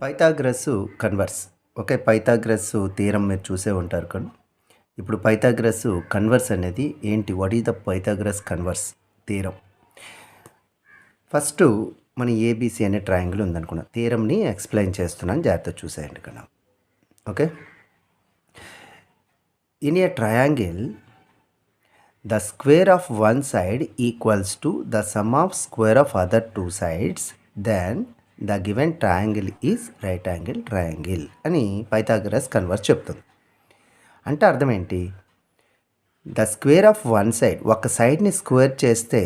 Pythagoras converse. Okay. Pythagoras theorem మీరు చూసే ఉంటారు కానీ ఇప్పుడు పైథాగరస్ కన్వర్స్ అనేది ఏంటి? What is the Pythagoras converse theorem? First మన ఏబిసి అనే ట్రయాంగిల్ ఉందనుకున్నాం. థీరంని ఎక్స్ప్లెయిన్ చేస్తున్నాను, జాగ్రత్త చూసేయండి కన్నా. Okay. In a triangle the square of one side equals to the sum of square of other two sides, then the given triangle is right angle triangle అని Pythagoras converse చెప్తుంది. అంటే అర్థం ఏంటి? The square of one side, ఒక సైడ్ని square చేస్తే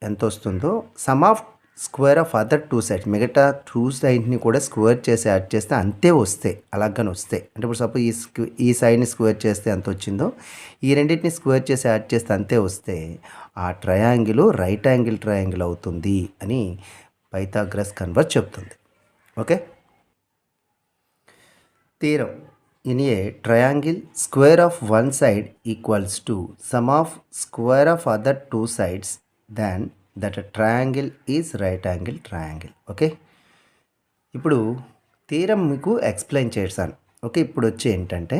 ఎంత వస్తుందో some of square of other two sides, మిగతా టూ సైడ్ని కూడా స్క్వేర్ చేసి యాడ్ చేస్తే అంతే వస్తాయి. అలాగని వస్తాయి అంటే ఇప్పుడు సపోజ్ ఈ సైడ్ని స్క్వేర్ చేస్తే ఎంత వచ్చిందో ఈ రెండింటిని స్క్వేర్ చేసి యాడ్ చేస్తే అంతే వస్తే ఆ ట్రయాంగిల్ రైట్ యాంగిల్ ట్రయాంగిల్ అవుతుంది అని పైథాగరస్ కన్వర్స్ చెప్తుంది. Okay. Theorem in a triangle square of one side equals to sum of square of other two sides, then that triangle is right angle triangle. Okay. ఇప్పుడు theorem మీకు explain చేశాను. Okay. ఇప్పుడు వచ్చి ఏంటంటే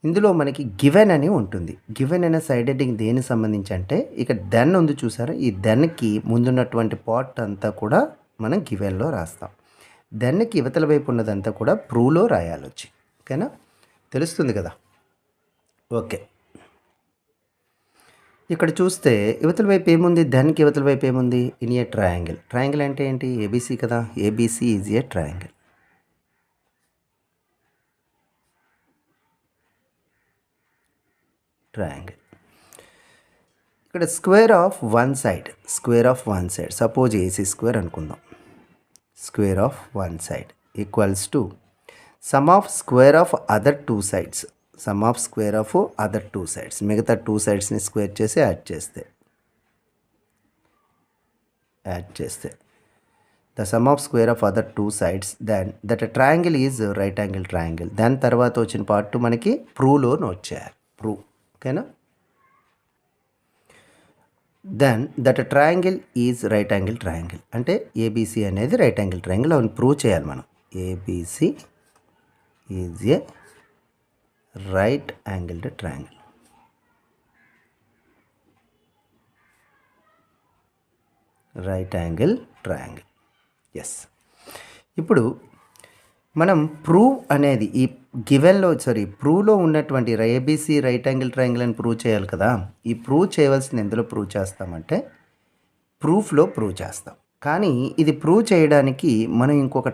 ఇందులో మనకి given అని ఉంటుంది. గివెన్ అనే సైడ్ హెడ్డింగ్ దేనికి సంబంధించి అంటే ఇక దెన్ ఉంది చూసారా, ఈ దెన్కి ముందున్నటువంటి పార్ట్ అంతా కూడా మనం గివెన్లో రాస్తాం. దెన్కి ఇవతల వైపు ఉన్నదంతా కూడా ప్రూవ్లో రాయాలి వచ్చి. ఓకేనా? తెలుస్తుంది కదా. ఓకే. ఇక్కడ చూస్తే ఇవతల వైపు ఏముంది? దెన్కి ఇవతల వైపు ఏముంది? In a triangle. ట్రయాంగిల్ అంటే ఏంటి? ఏబీసీ కదా. ABC is a triangle. Triangle. ఇక్కడ square of one side suppose AC square అనుకుందాం. Square of one side equals to sum of square of other two sides, మిగతా టూ సైడ్స్ని square చేసి add చేస్తే the sum of square of other two sides, then that triangle is right angle triangle. దాని తర్వాత వచ్చిన part మనకి ప్రూవ్లో note చేయాలి. ప్రూవ్. ఓకేనా? Then that triangle is right angle triangle అంటే ఏబీసీ అనేది రైట్ యాంగిల్ ట్రయాంగిల్ అని ప్రూవ్ చేయాలి మనం. ABC is a right angled triangle. Right angle triangle. Yes. ఇప్పుడు మనం ప్రూవ్ అనేది ఈ గివెన్లో ప్రూవ్లో ఉన్నటువంటి ఏబీసీ రైట్ యాంగిల్ ట్రయాంగిల్ అని ప్రూవ్ చేయాలి కదా. ఈ ప్రూవ్ చేయవలసిన ఎందులో ప్రూవ్ చేస్తామంటే ప్రూఫ్లో ప్రూవ్ చేస్తాం. కానీ ఇది ప్రూవ్ చేయడానికి మనం ఇంకొక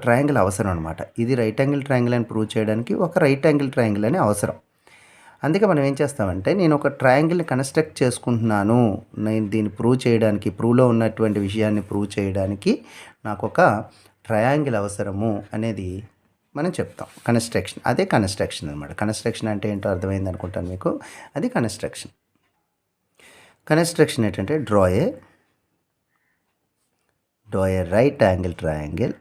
ట్రయాంగిల్ అవసరం అనమాట. ఇది రైట్ యాంగిల్ ట్రయాంగిల్ అని ప్రూవ్ చేయడానికి ఒక రైట్ యాంగిల్ ట్రయాంగిల్ అని అవసరం. అందుకే మనం ఏం చేస్తామంటే నేను ఒక ట్రయాంగిల్ని కన్స్ట్రక్ట్ చేసుకుంటున్నాను, నేను దీన్ని ప్రూవ్ చేయడానికి, ప్రూవ్లో ఉన్నటువంటి విషయాన్ని ప్రూవ్ చేయడానికి నాకు ఒక ట్రయాంగిల్ అవసరము అనేది మనం చెప్తాం. కన్స్ట్రక్షన్, అదే కన్స్ట్రక్షన్ అనమాట. కన్స్ట్రక్షన్ అంటే ఏంటో అర్థమైంది అనుకుంటాను మీకు. అది కన్స్ట్రక్షన్ ఏంటంటే draw A right angle triangle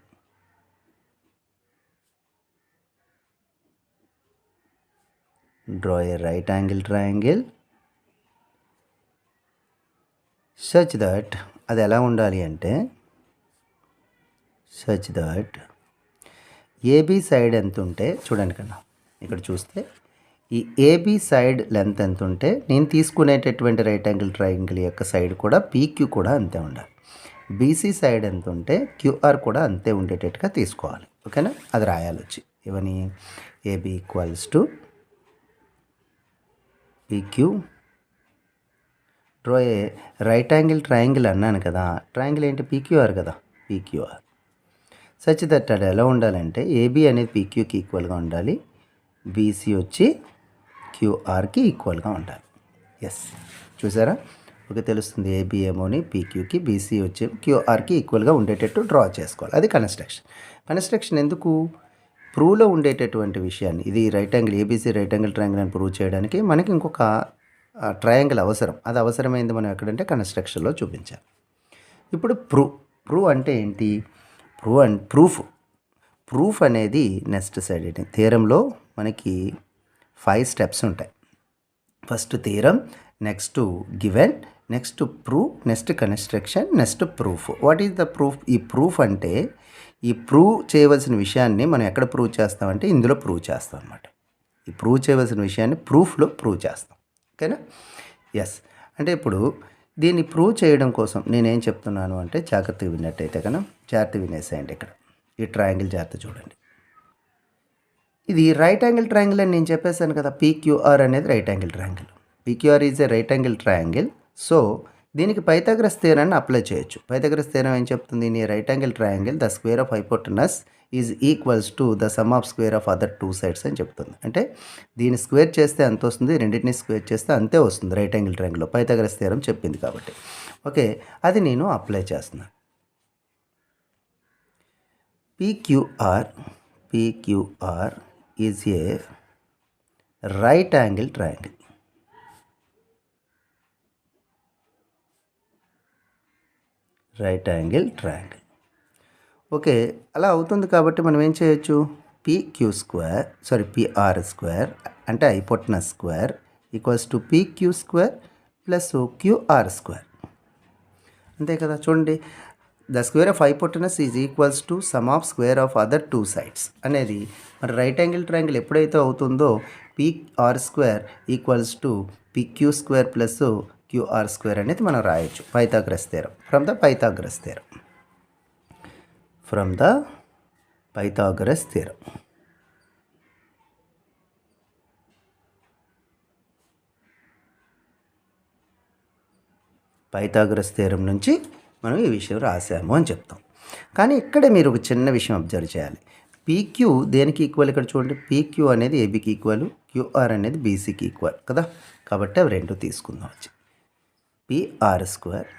such that అది ఎలా ఉండాలి అంటే సచ్ దట్ ఏబీ సైడ్ ఎంత ఉంటే చూడండి కన్నా, ఇక్కడ చూస్తే ఈ ఏబీ సైడ్ లెంత్ ఎంత ఉంటే నేను తీసుకునేటటువంటి రైట్ యాంగిల్ ట్రయాంగిల్ యొక్క సైడ్ కూడా పీక్యూ కూడా అంతే ఉండాలి. బీసీ సైడ్ ఎంత ఉంటే క్యూఆర్ కూడా అంతే ఉండేటట్టుగా తీసుకోవాలి. ఓకేనా? అది రాయాలి వచ్చి ఇవన్నీ. AB equals to PQ. Draw A right angle triangle అన్నాను కదా. ట్రయాంగిల్ ఏంటి? పీక్యూఆర్ కదా. పీక్యూఆర్ సచ్ దట్ అది ఎలా ఉండాలంటే ఏబీ అనేది పీక్యూకి ఈక్వల్గా ఉండాలి, బీసీ వచ్చి క్యూఆర్కి ఈక్వల్గా ఉండాలి. ఎస్. చూసారా? ఓకే. తెలుస్తుంది. ఏబీ ఏమోని పీక్యూకి, బీసీ వచ్చి క్యూఆర్కి ఈక్వల్గా ఉండేటట్టు డ్రా చేసుకోవాలి. అది కన్స్ట్రక్షన్ ఎందుకు? ప్రూవ్లో ఉండేటటువంటి విషయాన్ని, ఇది right angle ABC right angle triangle అని ప్రూవ్ చేయడానికి మనకి ఇంకొక ట్రయాంగిల్ అవసరం. అది అవసరమైంది మనం ఎక్కడంటే కన్స్ట్రక్షన్లో చూపించాలి. ఇప్పుడు ప్రూవ్ అంటే ఏంటి? ప్రూఫ్ అనేది నెక్స్ట్ సైడ్ ఏంటి? థియరంలో మనకి 5 స్టెప్స్ ఉంటాయి. First theorem, next given, next prove, next construction, next proof. What is the proof? ఈ ప్రూఫ్ అంటే ఈ ప్రూవ్ చేయవలసిన విషయాన్ని మనం ఎక్కడ ప్రూవ్ చేస్తామంటే ఇందులో ప్రూవ్ చేస్తాం అనమాట. ఈ ప్రూవ్ చేయవలసిన విషయాన్ని ప్రూఫ్లో ప్రూవ్ చేస్తాం. ఓకేనా? ఎస్. అంటే ఇప్పుడు దీన్ని ప్రూవ్ చేయడం కోసం నేనేం చెప్తున్నాను అంటే జాగ్రత్తగా విన్నట్టయితే కన్నా జాగ్రత్త వినేసేయండి. ఇక్కడ ఈ ట్రయాంగిల్ జాగ్రత్త చూడండి. ఇది రైట్ యాంగిల్ ట్రయాంగిల్ అని నేను చెప్పేశాను కదా. PQR అనేది right angle triangle. PQR is a right angle triangle. So దీనికి పైథాగరస్ థియరమ్ని అప్లై చేయొచ్చు. పైథాగరస్ థియరమ్ ఏం చెప్తుంది? In a right angle triangle the square of hypotenuse is equals to the sum of square of other two sides అని చెప్తుంది. అంటే దీన్ని square చేస్తే అంత వస్తుంది, రెండింటిని స్క్వేర్ చేస్తే అంతే వస్తుంది రైట్ యాంగిల్ ట్రయాంగిల్లో. పైథాగరస్ థియరమ్ చెప్పింది కాబట్టి. ఓకే, అది నేను అప్లై చేస్తున్నాను. PQR is a right angle triangle. Right angle triangle. Okay, అలా అవుతుంది కాబట్టి మనం ఏం చేయొచ్చు? PR స్క్వేర్ అంటే hypotenuse square equals to PQ square plus QR square. అంతే కదా. చూడండి, the square of hypotenuse is equals to sum of square of other two sides అనేది మరి రైట్ యాంగిల్ ట్రయాంగిల్ ఎప్పుడైతే అవుతుందో PR square equals to PQ square plus QR square అనేది మనం రాయొచ్చు. Pythagoras theorem, from the Pythagoras theorem. Pythagoras theorem నుంచి మనం ఈ విషయం రాసాము అని చెప్తాం. కానీ ఇక్కడే మీరు ఒక చిన్న విషయం అబ్జర్వ్ చేయాలి. PQ దేనికి ఈక్వల్? ఇక్కడ చూడండి, PQ అనేది ABకి ఈక్వల్, QR అనేది BCకి ఈక్వల్ కదా. కాబట్టి అవి రెండు తీసుకుందాం వచ్చి. PR స్క్వేర్,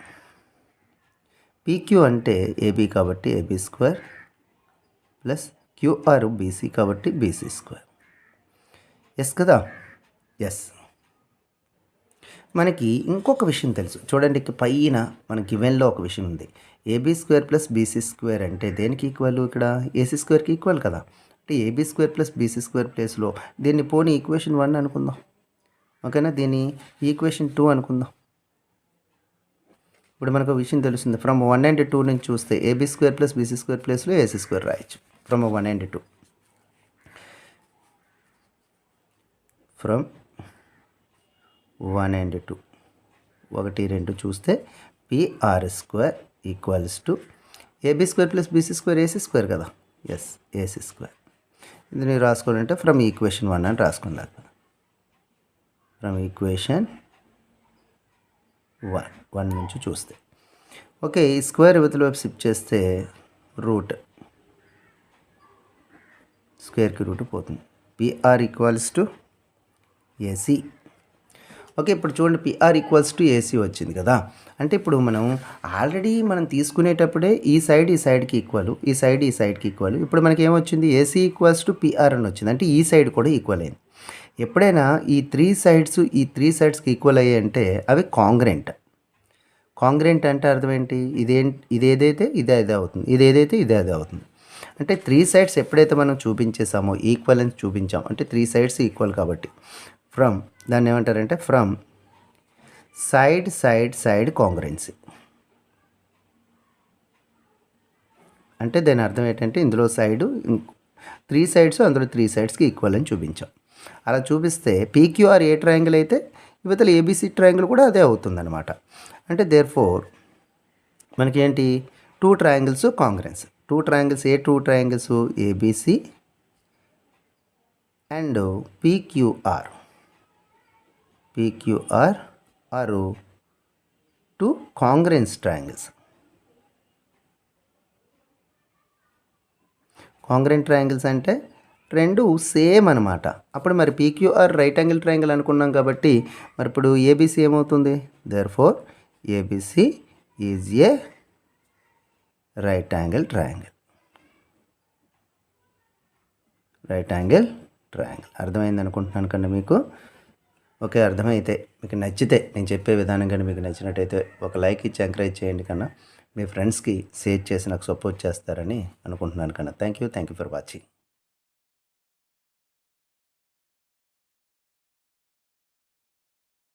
PQ అంటే AB కాబట్టి AB square plus QR BC కాబట్టి BC స్క్వేర్. ఎస్ కదా. ఎస్. మనకి ఇంకొక విషయం తెలుసు చూడండి. పైన మన గివెన్లో ఒక విషయం ఉంది. AB square plus BC square అంటే దేనికి ఈక్వల్? ఇక్కడ AC స్క్వేర్కి ఈక్వల్ కదా. అంటే AB square plus BC square ప్లేస్లో దీన్ని పోనీ ఈక్వేషన్ 1 అనుకుందాం. ఓకేనా? దీన్ని ఈక్వేషన్ 2 అనుకుందాం. ఇప్పుడు మనకు విషయం తెలుస్తుంది. ఫ్రమ్ 1 and 2 నుంచి చూస్తే AB square plus BC square ప్లేస్లో AC స్క్వేర్ రాయొచ్చు. From 1 and 2. ఫ్రమ్ 1 and 2 1 2 చూస్తే PR square equals to AB square plus BC square AC square కదా. Yes, AC square. ఇది నేను రాసుకోవాలంటే ఫ్రమ్ ఈక్వేషన్ 1 అని రాసుకున్నాను కదా. ఫ్రమ్ ఈక్వేషన్ 1 నుంచి చూస్తే ఓకే. ఈ స్క్వేర్ ఇవతల వైపు షిఫ్ట్ చేస్తే రూట్ స్క్వేర్కి రూట్ పోతుంది. PR equals to AC. Okay, ఇప్పుడు చూడండి, PR ఈక్వల్స్ టు AC వచ్చింది కదా. అంటే ఇప్పుడు మనం ఆల్రెడీ తీసుకునేటప్పుడే ఈ సైడ్కి ఈక్వల్, ఈ సైడ్కి ఈక్వల్. ఇప్పుడు మనకి ఏమొచ్చింది? AC ఈక్వల్స్ టు PR అని వచ్చింది. అంటే ఈ సైడ్ కూడా ఈక్వల్ అయింది. ఎప్పుడైనా ఈ త్రీ సైడ్స్కి ఈక్వల్ అయ్యాయంటే అవి కాంగ్రెంట్. కాంగ్రెంట్ అంటే అర్థం ఏంటి? ఇదేదైతే ఇదే అవుతుంది, ఇదేదైతే ఇదే అవుతుంది. అంటే త్రీ సైడ్స్ ఎప్పుడైతే మనం చూపించేసామో ఈక్వలెన్స్ చూపించాం అంటే త్రీ సైడ్స్ ఈక్వల్ కాబట్టి ఫ్రమ్ దాన్ని ఏమంటారంటే ఫ్రమ్ సైడ్ కాంగ్రెన్సీ. అంటే దాని అర్థం ఏంటంటే ఇందులో సైడు త్రీ సైడ్స్ అందులో త్రీ సైడ్స్కి ఈక్వల్ అని చూపించాం. అలా చూపిస్తే PQR ఏ ట్రయాంగిల్ అయితే ఇవతల ABC ట్రయాంగిల్ కూడా అదే అవుతుందన్నమాట. అంటే దేర్ఫోర్ మనకి ఏంటి two triangles congruence. Two triangles ABC and PQR are two congruence triangles. Congruent triangles అంటే రెండు సేమ్ అనమాట. అప్పుడు మరి PQR రైట్ యాంగిల్ ట్రయాంగిల్ అనుకున్నాం కాబట్టి మరి ఇప్పుడు ABC ఏమవుతుంది? Therefore ABC is a right angle triangle. అర్థమైంది అనుకుంటున్నాను కన్నా మీకు. ఓకే, అర్థమైతే మీకు నచ్చితే నేను చెప్పే విధానం కానీ మీకు నచ్చినట్టయితే ఒక లైక్ ఇచ్చి ఎంకరేజ్ చేయండి కన్నా. మీ ఫ్రెండ్స్కి షేర్ చేసి నాకు సపోర్ట్ చేస్తారని అనుకుంటున్నాను కన్నా. Thank you for watching.